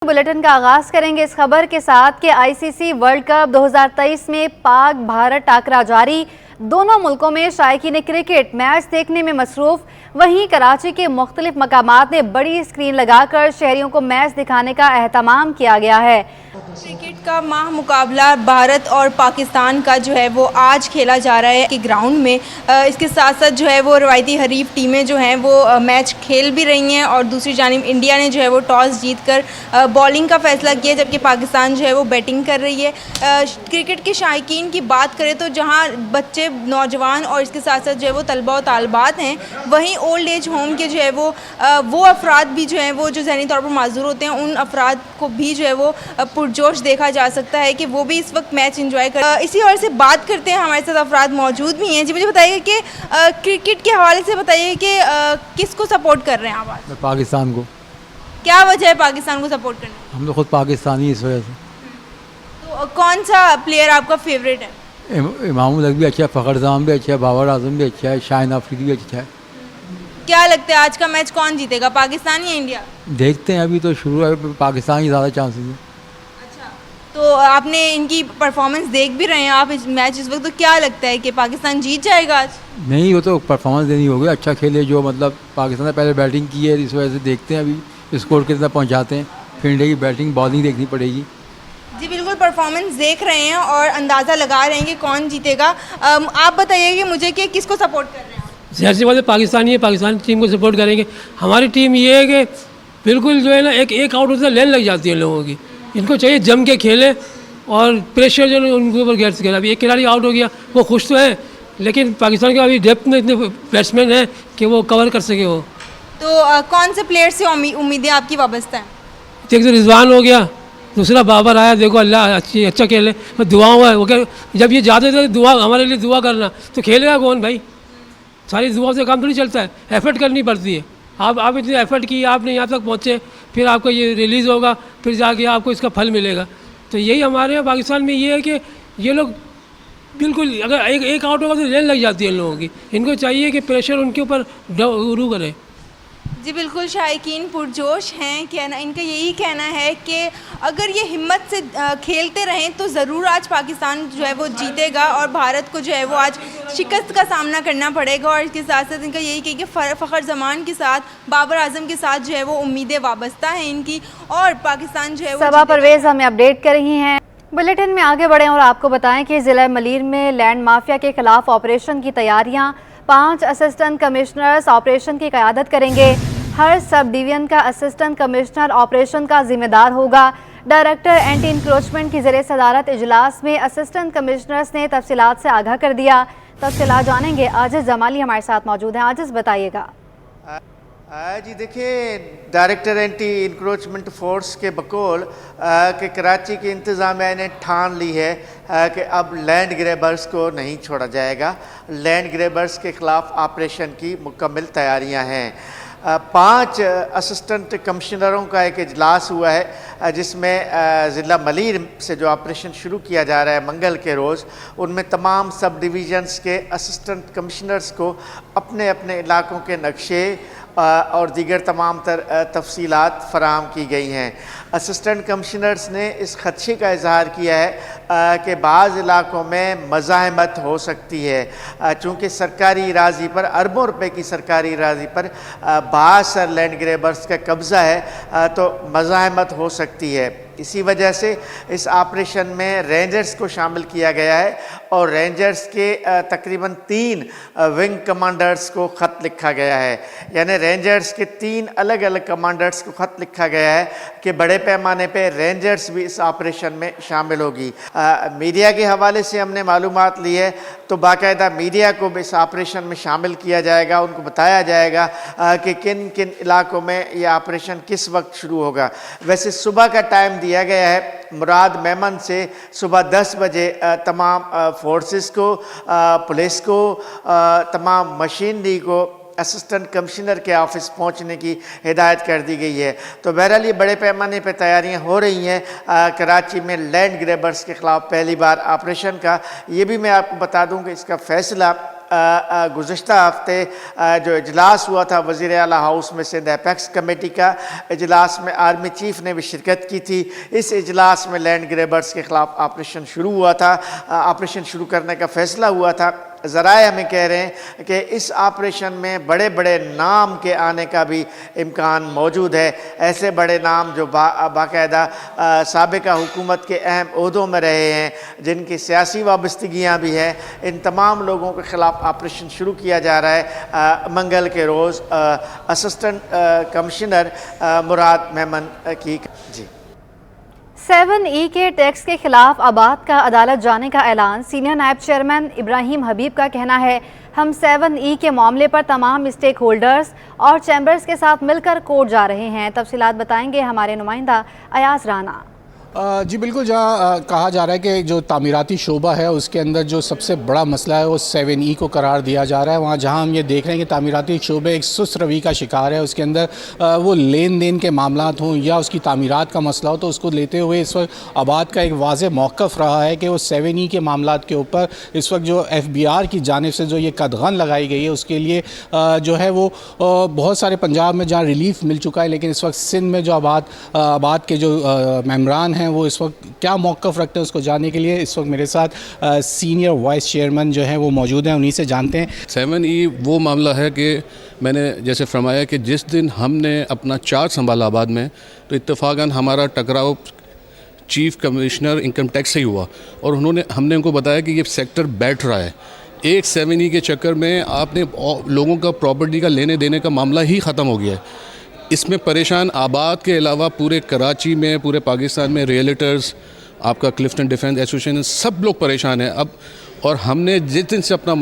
Bulletin का आगाज करेंगे इस खबर के साथ कि आईसीसी वर्ल्ड कप 2023 में पाक भारत टाकरा जारी। दोनों मुल्कों में शायकीन क्रिकेट मैच देखने में मसरूफ। वहीं कराची के मुख्तलिफ मकामात में बड़ी स्क्रीन लगाकर शहरियों को मैच दिखाने का एहतमाम किया गया है। क्रिकेट का मुकाबला भारत और पाकिस्तान का जो है वो आज खेला जा रहा है कि ग्राउंड में। इसके साथ साथ जो है वो रवायती हरीफ टीमें जो हैं वो मैच खेल भी रही हैं और दूसरी जानिब इंडिया ने जो है वो टॉस जीतकर बॉलिंग का फैसला किया, जबकि पाकिस्तान जो है वो बैटिंग कर रही है। क्रिकेट के शायकीन की बात करें तो जहाँ बच्चे, नौजवान और इसके साथ साथ जो है वो तलबा और तालबात हैं, वहीं ओल्ड एज होम के जो है वो अफराद भी जो हैं वो जो ज़हनी तौर पर माजूर होते हैं, उन अफराद को भी जो है वो पुरजोश देखा जा सकता है कि वो भी इस वक्त मैच एंजॉय कर। इसी और से बात करते हैं, हमारे साथ अफराद मौजूद भी हैं। जी मुझे बताइए कि क्रिकेट के हवाले से बताइए कि किसको सपोर्ट कर रहे हैं आप आज? पाकिस्तान को। क्या वजह है पाकिस्तान को सपोर्ट करने? हम तो खुद पाकिस्तानी इस वजह से। तो कौन सा प्लेयर आपका फेवरेट है? इमाम भी अच्छा है, फ़खर जमान भी अच्छा है, बाबर आजम भी अच्छा है, शाहिन अफरीदी भी अच्छा है। क्या लगता है आज का मैच कौन जीतेगा, पाकिस्तान या इंडिया? देखते हैं, अभी तो शुरू है, पाकिस्तान की ज़्यादा चांसेस है। अच्छा, तो आपने इनकी परफॉर्मेंस देख भी रहे हैं आप इस मैच इस वक्त, तो क्या लगता है कि पाकिस्तान जीत जाएगा आज? नहीं, वो तो परफॉर्मेंस देनी होगी, अच्छा खेले जो, मतलब पाकिस्तान ने पहले बैटिंग की है, इस वजह से देखते हैं अभी स्कोर कितना पहुँचाते हैं। फिर इंडिया की बैटिंग बॉलिंग देखनी पड़ेगी। जी बिल्कुल, परफॉर्मेंस देख रहे हैं और अंदाज़ा लगा रहे हैं कि कौन जीतेगा। आप बताइए कि मुझे कि किसको सपोर्ट कर रहे हैं? ज़ाहिर सी बात है पाकिस्तानी है, पाकिस्तान टीम को सपोर्ट करेंगे। हमारी टीम ये है कि बिल्कुल जो है ना एक आउट होता है लेन लग जाती है लोगों की। इनको चाहिए जम के खेले और प्रेशर जो है उनके ऊपर गैर से खेला। अभी एक खिलाड़ी आउट हो गया, वो खुश तो है, लेकिन पाकिस्तान के अभी डेप्थ में इतने बैट्समैन हैं कि वो कवर कर सके। वो तो कौन से प्लेयर से उम्मीदें आपकी वाबस्ता हैं? एक तो रिजवान हो गया, दूसरा बाबर आया, देखो अल्लाह अच्छा खेले, तो दुआ हुआ है। वो क्या, जब ये जाते थे दुआ हमारे लिए दुआ करना, तो खेलेगा कौन भाई? सारी दुआ से काम थोड़ी चलता है, एफर्ट करनी पड़ती है। आप इतनी एफर्ट की, आपने यहाँ तक पहुँचे, फिर आपका ये रिलीज़ होगा, फिर जाके आपको इसका फल मिलेगा। तो यही हमारे यहाँ पाकिस्तान में ये है कि ये लोग बिल्कुल अगर एक आउट होगा तो लेन लग जाती है लोगों की। इनको चाहिए कि प्रेशर उनके ऊपर गुरु करे। जी बिल्कुल, शायकीन पुरजोश हैं। कहना इनका यही कहना है कि अगर ये हिम्मत से खेलते रहें तो ज़रूर आज पाकिस्तान जो है वो जीतेगा और भारत को जो है वो आज शिकस्त का सामना करना पड़ेगा। और इसके साथ साथ इनका यही कि फ़खर ज़मान के साथ, बाबर आजम के साथ जो है वो उम्मीदें वाबस्ता हैं इनकी, और पाकिस्तान जो है वो। सबा परवेज़ हमें अपडेट कर रही हैं। बुलेटिन में आगे बढ़ें और आपको बताएं कि ज़िला मलीर में लैंड माफिया के खिलाफ ऑपरेशन की तैयारियां। 5 असिस्टेंट कमिश्नर्स ऑपरेशन की क़यादत करेंगे। हर सब डिवीज़न का असिस्टेंट कमिश्नर ऑपरेशन का जिम्मेदार होगा। डायरेक्टर एंटी इंक्रोचमेंट की ज़रिए सदारत इजलास में असिस्टेंट कमिश्नर्स ने तफसीलात से आगाह कर दिया। तफसीलात जानेंगे, आजिज़ जमाली हमारे साथ मौजूद हैं। आजिज़ बताइएगा। जी देखिए, डायरेक्टर एंटी इंक्रोचमेंट फोर्स के बकौल कि कराची की इंतज़ामिया ने ठान ली है कि अब लैंड ग्रैबर्स को नहीं छोड़ा जाएगा। लैंड ग्रैबर्स के ख़िलाफ़ ऑपरेशन की मुकम्मल तैयारियां हैं। 5 असिस्टेंट कमिश्नरों का एक इजलास हुआ है जिसमें ज़िला मलीर से जो ऑपरेशन शुरू किया जा रहा है मंगल के रोज़, उनमें तमाम सब डिवीज़न्स के असिस्टेंट कमिश्नर्स को अपने अपने इलाकों के नक्शे और दीगर तमाम तफसीलात फ़राहम की गई हैं। असिस्टेंट कमिश्नर्स ने इस खदशे का इजहार किया है कि बाज़ इलाकों में मज़ाहमत हो सकती है, चूँकि सरकारी इराज़ी पर अरबों रुपए की सरकारी इराज़ी पर बासर लैंड ग्रैबर्स का कब्ज़ा है, तो मज़ाहमत हो सकती है। इसी वजह से इस ऑपरेशन में रेंजर्स को शामिल किया गया है और रेंजर्स के तकरीबन 3 विंग कमांडर्स को ख़त लिखा गया है। यानी रेंजर्स के 3 अलग अलग कमांडर्स को ख़त लिखा गया है कि बड़े पैमाने पे रेंजर्स भी इस ऑपरेशन में शामिल होगी। मीडिया के हवाले से हमने मालूमात ली है तो बाकायदा मीडिया को भी इस ऑपरेशन में शामिल किया जाएगा, उनको बताया जाएगा कि किन किन इलाकों में ये ऑपरेशन किस वक्त शुरू होगा। वैसे सुबह का टाइम दिया गया है मुराद मेमन से सुबह 10 बजे तमाम फोर्सेस को, पुलिस को, तमाम मशीनरी को असिस्टेंट कमिश्नर के ऑफिस पहुंचने की हिदायत कर दी गई है। तो बहरहाल ये बड़े पैमाने पर तैयारियां हो रही हैं कराची में लैंड ग्रैबर्स के ख़िलाफ़ पहली बार ऑपरेशन का। ये भी मैं आपको बता दूं कि इसका फ़ैसला गुज़श्ता हफ्ते जो इजलास हुआ था वज़ीर आला हाउस में सिंध एपेक्स कमेटी का इजलास में आर्मी चीफ़ ने भी शिरकत की थी। इस इजलास में लैंड ग्रैबर्स के ख़िलाफ़ ऑपरेशन शुरू हुआ था, ऑपरेशन शुरू करने का फ़ैसला हुआ था। ज़राए हमें कह रहे हैं कि इस ऑपरेशन में बड़े बड़े नाम के आने का भी इम्कान मौजूद है। ऐसे बड़े नाम जो बाकायदा साबिका हुकूमत के अहम ओहदों में रहे हैं, जिनकी सियासी वाबस्तगियाँ भी हैं, इन तमाम लोगों के ख़िलाफ़ ऑपरेशन शुरू किया जा रहा है। मंगल के रोज़ असिस्टेंट कमिश्नर मुराद मेमन की जी 7E के टैक्स के खिलाफ आबाद का अदालत जाने का ऐलान। सीनियर नायब चेयरमैन इब्राहिम हबीब का कहना है, हम 7E के मामले पर तमाम स्टेक होल्डर्स और चैम्बर्स के साथ मिलकर कोर्ट जा रहे हैं। तफसीलात बताएंगे हमारे नुमाइंदा अयाज राना। जी बिल्कुल, जहाँ कहा जा रहा है कि जो तामीराती शोबा है उसके अंदर जो सबसे बड़ा मसला है वो 7E को करार दिया जा रहा है। वहाँ जहाँ हम ये देख रहे हैं कि तामीराती शोबे एक सुस्त रवि का शिकार है, उसके अंदर वो लेन देन के मामलात हों या उसकी तामीरात का मसला हो, तो उसको लेते हुए इस वक्त आबाद का एक वाज़ेह मौक़िफ़ रहा है कि वो 7E के मामलात के ऊपर इस वक्त जो FBR की जानिब से जो ये कदगन लगाई गई है उसके लिए जो है वो बहुत सारे पंजाब में जहाँ रिलीफ मिल चुका है, लेकिन इस वक्त सिंध में जो आबाद के जो मेम्बरान हैं वो इस वक्त क्या मौक़िफ़ रखते हैं उसको जानने के लिए इस वक्त मेरे साथ सीनियर वाइस चेयरमैन जो है वो मौजूद हैं, उन्हीं से जानते हैं। 7E वो मामला है कि मैंने जैसे फरमाया कि जिस दिन हमने अपना चार्ज संभाला आबाद में, तो इत्तेफाकन हमारा टकराव चीफ़ कमिश्नर इनकम टैक्स से ही हुआ और हमने उनको बताया कि ये सेक्टर बैठ रहा है। एक 7E के चक्कर में आपने लोगों का प्रॉपर्टी का लेने देने का मामला ही ख़त्म हो गया है। इसमें परेशान आबाद के अलावा पूरे कराची में, पूरे पाकिस्तान में रियल्टर्स, आपका क्लिफ्टन डिफेंस एसोसिएशन, सब लोग परेशान हैं अब। और हमने जिस दिन से अपना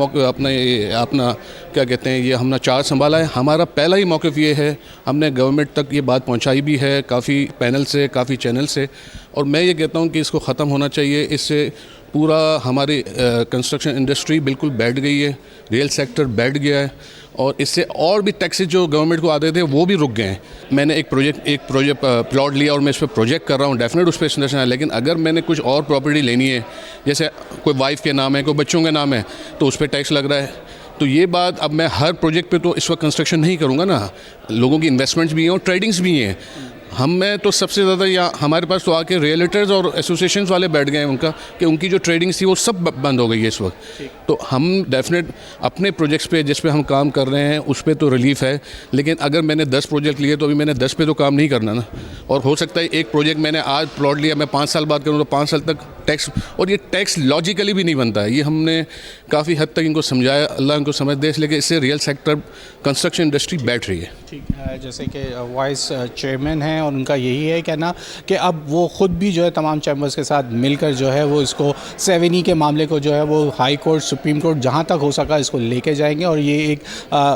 क्या कहते हैं ये हमने चार्ज संभाला है, हमारा पहला ही मौक़िफ़ ये है, हमने गवर्नमेंट तक ये बात पहुंचाई भी है काफ़ी पैनल से, काफ़ी चैनल से, और मैं ये कहता हूं कि इसको ख़त्म होना चाहिए। इससे पूरा हमारी कंस्ट्रक्शन इंडस्ट्री बिल्कुल बैठ गई है, रियल सेक्टर बैठ गया है, और इससे और भी टैक्सेस जो गवर्नमेंट को आते थे वो भी रुक गए हैं। मैंने एक प्रोजेक्ट प्लॉट लिया और मैं इस पर प्रोजेक्ट कर रहा हूँ, डेफिनेट उस पर इंडस्ट्री है, लेकिन अगर मैंने कुछ और प्रॉपर्टी लेनी है, जैसे कोई वाइफ के नाम है, कोई बच्चों के नाम है, तो उस पर टैक्स लग रहा है। तो ये बात अब मैं हर प्रोजेक्ट पे तो इस वक्त कंस्ट्रक्शन नहीं करूँगा ना, लोगों की इन्वेस्टमेंट्स भी हैं और ट्रेडिंग्स भी हैं। मैं तो सबसे ज़्यादा यहाँ हमारे पास तो आके रियल्टर्स और एसोसिएशंस वाले बैठ गए हैं उनका कि उनकी जो ट्रेडिंग थी वो सब बंद हो गई है इस वक्त। तो हम डेफिनेट अपने प्रोजेक्ट्स पे जिस पे हम काम कर रहे हैं उस पे तो रिलीफ है, लेकिन अगर मैंने 10 प्रोजेक्ट लिए तो अभी मैंने 10 पे तो काम नहीं करना ना। और हो सकता है एक प्रोजेक्ट मैंने आज प्लॉट लिया, मैं 5 साल बाद करूँ तो 5 साल तक टैक्स, और ये टैक्स लॉजिकली भी नहीं बनता है। ये हमने काफ़ी हद तक इनको समझाया, अल्लाह इनको समझ दे, इसलिए इससे रियल सेक्टर कंस्ट्रक्शन इंडस्ट्री बैठ रही है। ठीक है, जैसे कि वाइस चेयरमैन हैं और उनका यही है कहना कि अब वो ख़ुद भी जो है तमाम चैम्बर्स के साथ मिलकर जो है वो इसको 7E के मामले को जो है वो हाई कोर्ट, सुप्रीम कोर्ट, जहाँ तक हो सका इसको लेके जाएंगे। और ये एक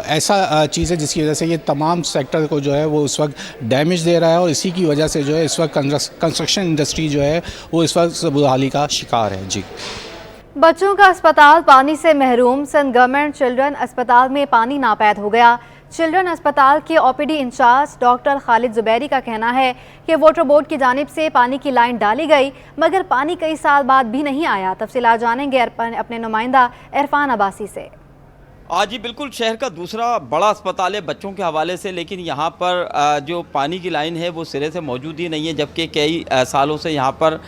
ऐसा चीज़ है जिसकी वजह से ये तमाम सेक्टर को जो है वो उस वक्त डैमेज दे रहा है, और इसी की वजह से जो है इस वक्त कंस्ट्रक्शन इंडस्ट्री जो है वो इस वक्त बुहाली का शिकार है। जी, बच्चों का अस्पताल पानी से महरूम। सिंध गवर्नमेंट चिल्ड्रन अस्पताल में पानी नापैद हो गया। चिल्ड्रन अस्पताल के OPD incharge doctor Khalid Zubairi का कहना है कि वाटर बोर्ड की जानिब से पानी की लाइन डाली गई, मगर पानी कई साल बाद भी नहीं आया। तफसीलात जानेंगे अपने नुमाइंदा इरफान अब्बासी से। आज ही बिल्कुल शहर का दूसरा बड़ा अस्पताल है बच्चों के हवाले से, लेकिन यहाँ पर जो पानी की लाइन है वो सिरे से मौजूद ही नहीं है, जबकि कई सालों से यहाँ पर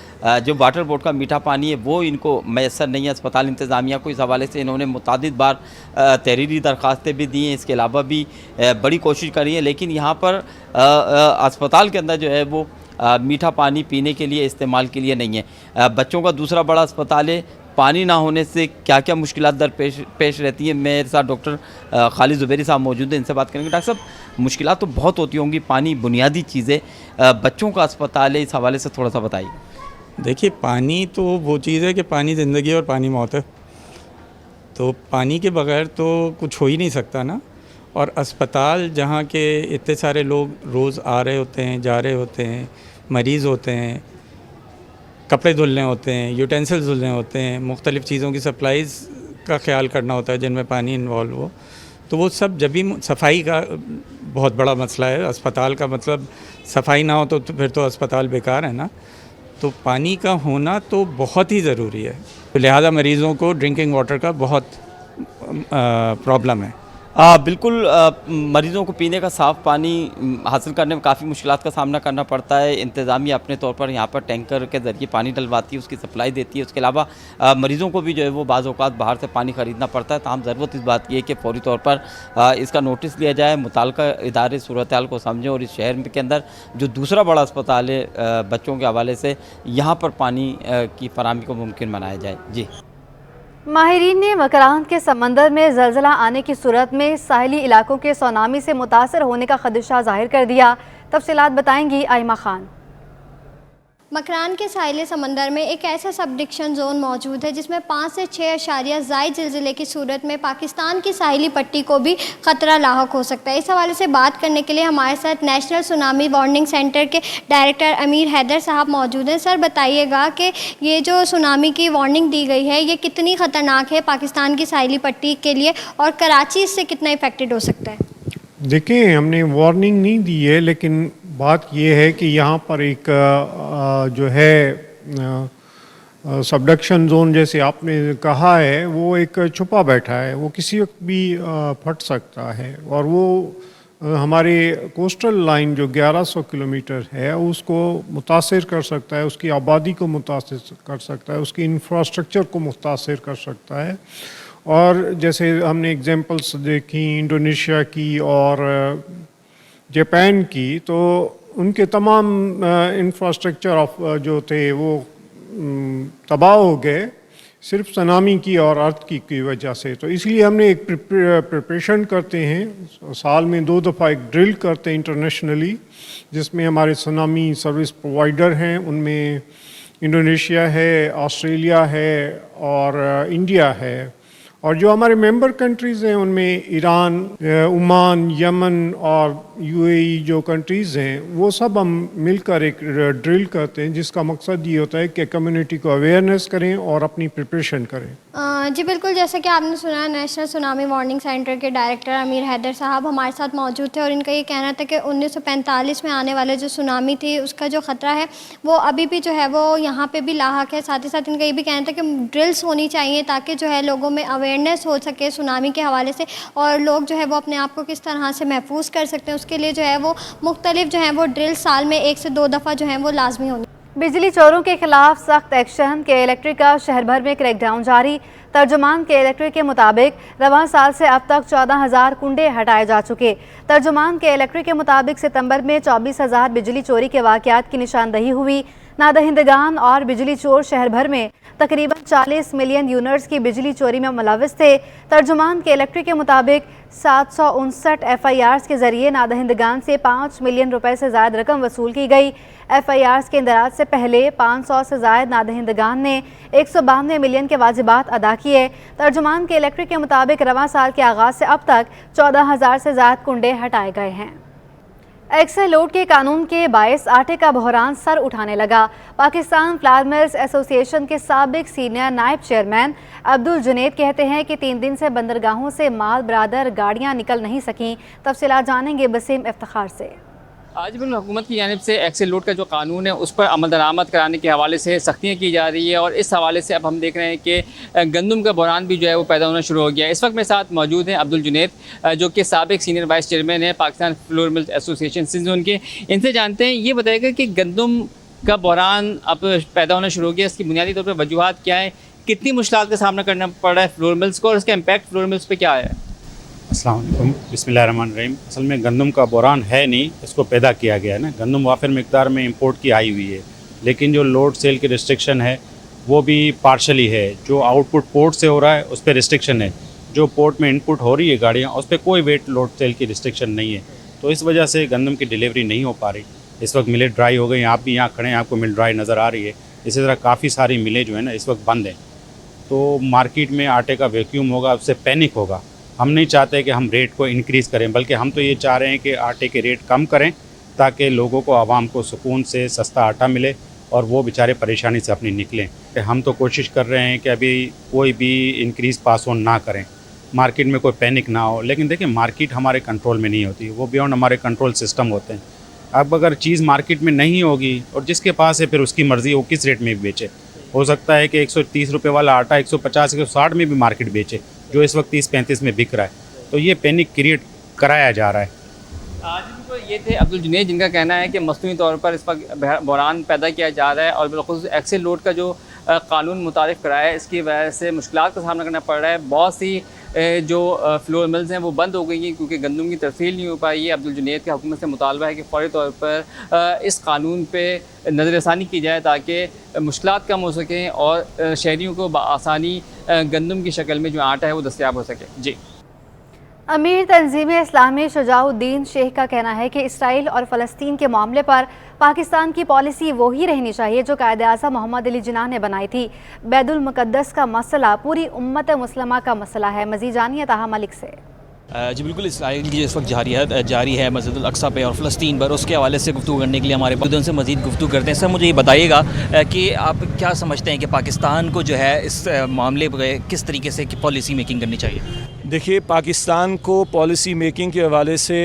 जो वाटर बोर्ड का मीठा पानी है वो इनको मैसर नहीं है। अस्पताल इंतज़ामिया को इस हवाले से इन्होंने मुतादिद बार तहरीरी दरख्वास्तें भी दी हैं, इसके अलावा भी बड़ी कोशिश करी है, लेकिन यहाँ पर अस्पताल के अंदर जो है वो मीठा पानी पीने के लिए, इस्तेमाल के लिए नहीं है। बच्चों का दूसरा बड़ा अस्पताल है, पानी ना होने से क्या क्या मुश्किलात पेश रहती हैं। मेरे साथ डॉक्टर खालिद जुबैरी साहब मौजूद हैं, इनसे बात करेंगे। डॉक्टर साहब, मुश्किलात तो बहुत होती होंगी, पानी बुनियादी चीज़ें, बच्चों का अस्पताल है, इस हवाले से थोड़ा सा बताइए। देखिए, पानी तो वो चीज़ है कि पानी ज़िंदगी और पानी मौत है, तो पानी के बग़ैर तो कुछ हो ही नहीं सकता ना। और अस्पताल जहाँ के इतने सारे लोग रोज़ आ रहे होते हैं, जा रहे होते हैं, मरीज़ होते हैं, कपड़े धुलने होते हैं, यूटेंसिल्स धुलने होते हैं, मुख्तलिफ़ चीज़ों की सप्लाईज़ का ख्याल करना होता है जिनमें पानी इन्वॉल्व हो, तो वो सब जब भी सफाई का बहुत बड़ा मसला है। अस्पताल का मतलब सफाई ना हो तो फिर तो अस्पताल बेकार है ना। तो पानी का होना तो बहुत ही ज़रूरी है, तो लिहाजा मरीज़ों को ड्रिंकिंग वाटर का बहुत प्रॉब्लम है। बिल्कुल मरीज़ों को पीने का साफ़ पानी हासिल करने में काफ़ी मुश्किलात का सामना करना पड़ता है। इंतज़ामिया अपने तौर पर यहाँ पर टैंकर के ज़रिए पानी डलवाती है, उसकी सप्लाई देती है। उसके अलावा मरीज़ों को भी जो है वो बाज़ औक़ात बाहर से पानी ख़रीदना पड़ता है। तमाम ज़रूरत इस बात की है कि फ़ौरी तौर पर इसका नोटिस लिया जाए, मुताल्लिक़ा इदारे सूरत हाल को समझें और इस शहर के अंदर जो दूसरा बड़ा अस्पताल है बच्चों के हवाले से, यहाँ पर पानी की फराहमी को मुमकिन बनाया जाए। जी, माहिरीन ने मकरान के समंदर में ज़लज़ला आने की सूरत में साहिली इलाकों के सुनामी से मुतासर होने का खदशा जाहिर कर दिया। तफसीलात बताएंगी आइमा खान। मकरान के साहिल समंदर में एक ऐसा सबडिक्शन जोन मौजूद है जिसमें 5 से 6 अशारिया ज़ायद ज़िलज़िले की सूरत में पाकिस्तान की साहिली पट्टी को भी ख़तरा लाहक हो सकता है। इस हवाले से बात करने के लिए हमारे साथ नेशनल सुनामी वार्निंग सेंटर के डायरेक्टर अमीर हैदर साहब मौजूद हैं। सर, बताइएगा कि ये जो सुनामी की वार्निंग दी गई है ये कितनी ख़तरनाक है पाकिस्तान की साहिली पट्टी के लिए और कराची इससे कितना इफेक्टेड हो सकता है? देखिए, हमने वार्निंग नहीं दी है, लेकिन बात ये है कि यहाँ पर एक जो है सबडक्शन जोन जैसे आपने कहा है वो एक छुपा बैठा है, वो किसी वक्त भी फट सकता है और वो हमारे कोस्टल लाइन जो 1100 किलोमीटर है उसको मुतासिर कर सकता है, उसकी आबादी को मुतासिर कर सकता है, उसकी इंफ्रास्ट्रक्चर को मुतासिर कर सकता है। और जैसे हमने एग्जांपल्स देखी इंडोनेशिया की और जापान की, तो उनके तमाम इंफ्रास्ट्रक्चर जो थे वो तबाह हो गए सिर्फ सुनामी की और अर्थ की वजह से। तो इसलिए हमने एक प्रिपरेशन करते हैं, साल में 2 दफ़ा एक ड्रिल करते हैं इंटरनेशनली, जिसमें हमारे सुनामी सर्विस प्रोवाइडर हैं, उनमें इंडोनेशिया है, ऑस्ट्रेलिया है और इंडिया है। और जो हमारे मेंबर कंट्रीज़ हैं उनमें ईरान, ओमान, यमन और यूएई जो कंट्रीज़ हैं वो सब हम मिलकर एक ड्रिल करते हैं जिसका मकसद ये होता है कि कम्युनिटी को अवेयरनेस करें और अपनी प्रिपरेशन करें। जी बिल्कुल, जैसे कि आपने सुना नेशनल सुनामी वार्निंग सेंटर के डायरेक्टर अमीर हैदर साहब हमारे साथ मौजूद थे और इनका ये कहना था कि 1945 में आने वाले जो सुनामी थी उसका जो ख़तरा है वो अभी भी जो है वो यहाँ पे भी लाहक है। साथ ही साथ इनका ये भी कहना था कि ड्रिल्स होनी चाहिए ताकि जो है लोगों में अवेयरनेस हो सके सुनामी के हवाले से और लोग जो है वो अपने आप को किस तरह से महफूज कर सकते हैं, उसके लिए जो है वो मुख्तलिफ जो है वो ड्रिल साल में 1 से 2 दफ़ा जो है वो लाजमी होनी। बिजली चोरों के खिलाफ सख्त एक्शन, के इलेक्ट्रिक का शहर भर में क्रैकडाउन जारी। तर्जुमान के इलेक्ट्रिक के मुताबिक रवां साल से अब तक 14,000 कुंडे हटाए जा चुके। तर्जुमान के इलेक्ट्रिक के मुताबिक सितंबर में 24,000 बिजली चोरी के वाक़यात की निशानदही हुई। नादहिंदगान और बिजली चोर शहर भर में तकरीबन 40 मिलियन यूनिट्स की बिजली चोरी में मुलविस थे। तर्जुमान के इलेक्ट्रिक के मुताबिक 759 FIRs के जरिए नादहिंदगान से 5 मिलियन रुपए से ज़ायद रकम वसूल की गई। FIRs के इंदराज से पहले 500 से ज़ायद नादहिंदगान ने 192 मिलियन के वाजिबात अदा किए। तर्जुमान के इलेक्ट्रिक के मुताबिक रवां साल के आगाज़ से अब तक 14,000 से ज़ायद कुंडे हटाए गए हैं। एक्सेल लोड के कानून के बायस आटे का बहरान सर उठाने लगा। पाकिस्तान फ्लावर मिल्स एसोसिएशन के साबिक सीनियर नायब चेयरमैन अब्दुल जुनैद कहते हैं कि 3 दिन से बंदरगाहों से माल बरादर गाड़ियां निकल नहीं सकीं। तफसीलात जानेंगे बसीम इफ्तिखार से। आज भी हुकूमत की जानिब से एक्सेल लोड का जो कानून है उस पर अमल दरामद कराने के हवाले से सख्तियाँ की जा रही है और इस हवाले से अब हम देख रहे हैं कि गंदम का बहरान भी जो है वो पैदा होना शुरू हो गया है। इस वक्त मेरे साथ मौजूद हैं अब्दुल जुनैद जो कि साबिक सीनियर वाइस चेयरमैन है Pakistan flour mills association Sindh zone के। इनसे जानते हैं, ये बताएगा कि गंदम का बहरान अब पैदा होना शुरू हो गया, इसकी बुनियादी तौर पर वजूहात क्या है, कितनी मुश्किलात का सामना करना पड़ रहा है फ्लोर मिल्स को और इसका इम्पैक्ट फ्लोर मिल्स पर क्या है? अस्सलाम वालेकुम, बिस्मिल्लाहिर्रहमानिर्रहीम। असल में गंदम का बहरान है नहीं, इसको पैदा किया गया है ना। गंदम वाफिर मिकदार में इंपोर्ट की आई हुई है, लेकिन जो लोड सेल की रिस्ट्रिक्शन है वो भी पार्शली है। जो आउटपुट पोर्ट से हो रहा है उस पर रिस्ट्रिक्शन है, जो पोर्ट में इनपुट हो रही है गाड़ियाँ उस पर कोई वेट लोड सेल की रिस्ट्रिक्शन नहीं है। तो इस वजह से गंदम की डिलीवरी नहीं हो पा रही। इस वक्त मिलें ड्राई हो गई, आप भी यहाँ खड़े हैं, आपको मिल ड्राई नज़र आ रही है। इसी तरह काफ़ी सारी मिलें जो है ना इस वक्त बंद हैं। तो मार्केट में आटे का वैक्यूम होगा, उससे पैनिक होगा। हम नहीं चाहते कि हम रेट को इंक्रीज़ करें, बल्कि हम तो ये चाह रहे हैं कि आटे के रेट कम करें ताकि लोगों को, आवाम को सुकून से सस्ता आटा मिले और वो बेचारे परेशानी से अपनी निकलें। हम तो कोशिश कर रहे हैं कि अभी कोई भी इंक्रीज़ पास ऑन ना करें, मार्केट में कोई पैनिक ना हो। लेकिन देखिए, मार्केट हमारे कंट्रोल में नहीं होती, वो बियॉन्ड हमारे कंट्रोल सिस्टम होते हैं। अब अगर चीज़ मार्केट में नहीं होगी और जिसके पास है फिर उसकी मर्ज़ी, वो किस रेट में भी बेचे। हो सकता है कि 130 रुपये वाला आटा 150 160 में भी मार्केट बेचे, जो इस वक्त 30-35 में बिक रहा है। तो ये पैनिक क्रिएट कराया जा रहा है। तो ये थे अब्दुल जुनैद, जिनका कहना है कि मसनूई तौर पर इस वक्त बहरान पैदा किया जा रहा है और बिलखुसूस एक्सेल लोड का जो कानून मुतारिफ कराया है, इसकी वजह से मुश्किलात का सामना करना पड़ रहा है। बहुत सी जो फ्लोर मिल्स हैं वो बंद हो गई हैं क्योंकि गंदम की तरसील नहीं हो पाई है। अब्दुल जुनैद की हुकूमत से मुतालबा है कि फ़ौरी तौर पर इस कानून पे नज़रसानी की जाए ताकि मुश्किलात कम हो सकें और शहरियों को बआसानी गंदम की शक्ल में जो आटा है वो दस्तयाब हो सके। जी। अमीर तंजीम इस्लामी शुजाउद्दीन शेख का कहना है कि इसराइल और फ़लस्तीन के मामले पर पाकिस्तान की पॉलिसी वही रहनी चाहिए जो कायद-ए-आज़म मोहम्मद अली जिन्ना ने बनाई थी। बैतुल मुक़द्दस का मसला पूरी उम्मत मुस्लिमा का मसला है। मज़ीद जानिए ताहा मलिक से। जी बिल्कुल, इसराइल की इस वक्त जारी है मस्जिद अल अक्सा पे और फ़लस्तीन पर, उसके हवाले से गुफ्तगू करने के लिए हमारे पास उनसे मज़ीद गुफ्तगू करते हैं। सर मुझे ये बताइएगा कि आप क्या समझते हैं कि पाकिस्तान को जो है इस मामले पर किस तरीके से पॉलिसी मेकिंग करनी चाहिए? देखिए, पाकिस्तान को पॉलिसी मेकिंग के हवाले से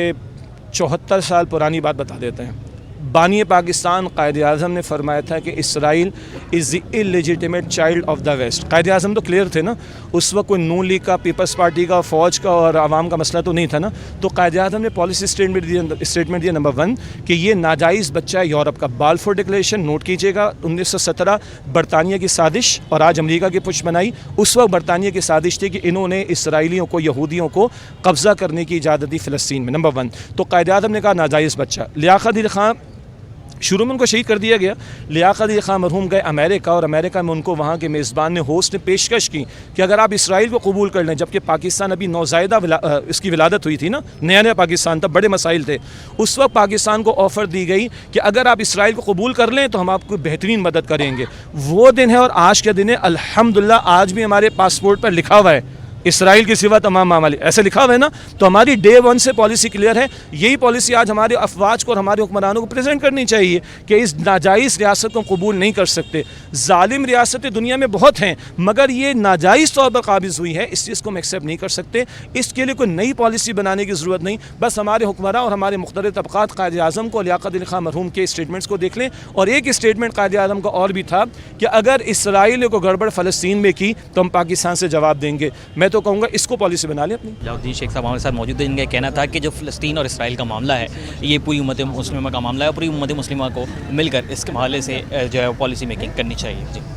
74 साल पुरानी बात बता देते हैं। बानी पाकिस्तान कायद-ए-आज़म ने फरमाया था कि Israel is the illegitimate child of the West. Quaid-e-Azam तो क्लियर थे ना, उस वक्त कोई नून लीग का, पीपल्स पार्टी का, फ़ौज का और आवाम का मसला तो नहीं था ना। तो कायद-ए-आज़म ने पॉलिसी स्टेटमेंट दिया नंबर 1 कि ये नाजायज़ बच्चा है यूरोप का। बाल्फोर डिक्लेरेशन नोट कीजिएगा, 1917 बरतानिया की साजिश और आज अमरीका की पुश बनाई। उस वक्त बरतानिया की साजिश थी कि इन्होंने इसराइलियों को, यहूदियों को कब्ज़ा करने की इजाज़त दी फ़लस्तीन में, नंबर 1। तो कायद-ए-आज़म ने कहा नाजायज़ बच्चा। लियाकत अली ख़ान शुरू में उनको शहीद कर दिया गया। लियाकत अली ख़ान मरहूम गए अमेरिका और अमेरिका में उनको वहाँ के मेज़बान ने, होस्ट ने पेशकश की कि अगर आप इसराइल को कबूल कर लें, जबकि पाकिस्तान अभी नौज़ायदा इसकी विलादत हुई थी ना, नया पाकिस्तान था, बड़े मसाइल थे। उस वक्त पाकिस्तान को ऑफ़र दी गई कि अगर आप इसराइल को कबूल कर लें तो हम आपको बेहतरीन मदद करेंगे। वो दिन है और आज का दिन है। अल्हम्दुलिल्लाह आज भी हमारे पासपोर्ट पर लिखा हुआ है इसराइल के सिवा तमाम मामले, ऐसे लिखा हुआ है ना। तो हमारी डे 1 से पॉलिसी क्लियर है। यही पॉलिसी आज हमारे अफवाज को और हमारे हुक्मरानों को प्रेजेंट करनी चाहिए कि इस नाजायज़ रियासत को कबूल नहीं कर सकते। जालिम रियासतें दुनिया में बहुत हैं मगर ये नाजायज़ तौर पर काबिज़ हुई है, इस चीज़ को हम एक्सेप्ट नहीं कर सकते। इसके लिए कोई नई पॉलिसी बनाने की ज़रूरत नहीं, बस हमारे हुक्मरान और हमारे मुख्तलिफ तबक़ात कायद-ए-आज़म को, लियाकत अली ख़ान मरहूम के स्टेटमेंट्स को देख लें। और एक स्टेटमेंट कायद-ए-आज़म का और भी था कि अगर इसराइल को गड़बड़ फ़लस्तीन में की तो हम पाकिस्तान से जवाब देंगे। मैं तो कहूँगा इसको पॉलिसी बना लें अपनी। शुजाउद्दीन शेख साहब हमारे साथ मौजूद है। इनका कहना था कि जो फ़लस्तीन और इसराइल का मामला है ये पूरी उम्मत मुस्लिमा का मामला है, पूरी उम्मत मुस्लिमा को मिलकर इसके हवाले से जो है पॉलिसी मेकिंग करनी चाहिए। जी।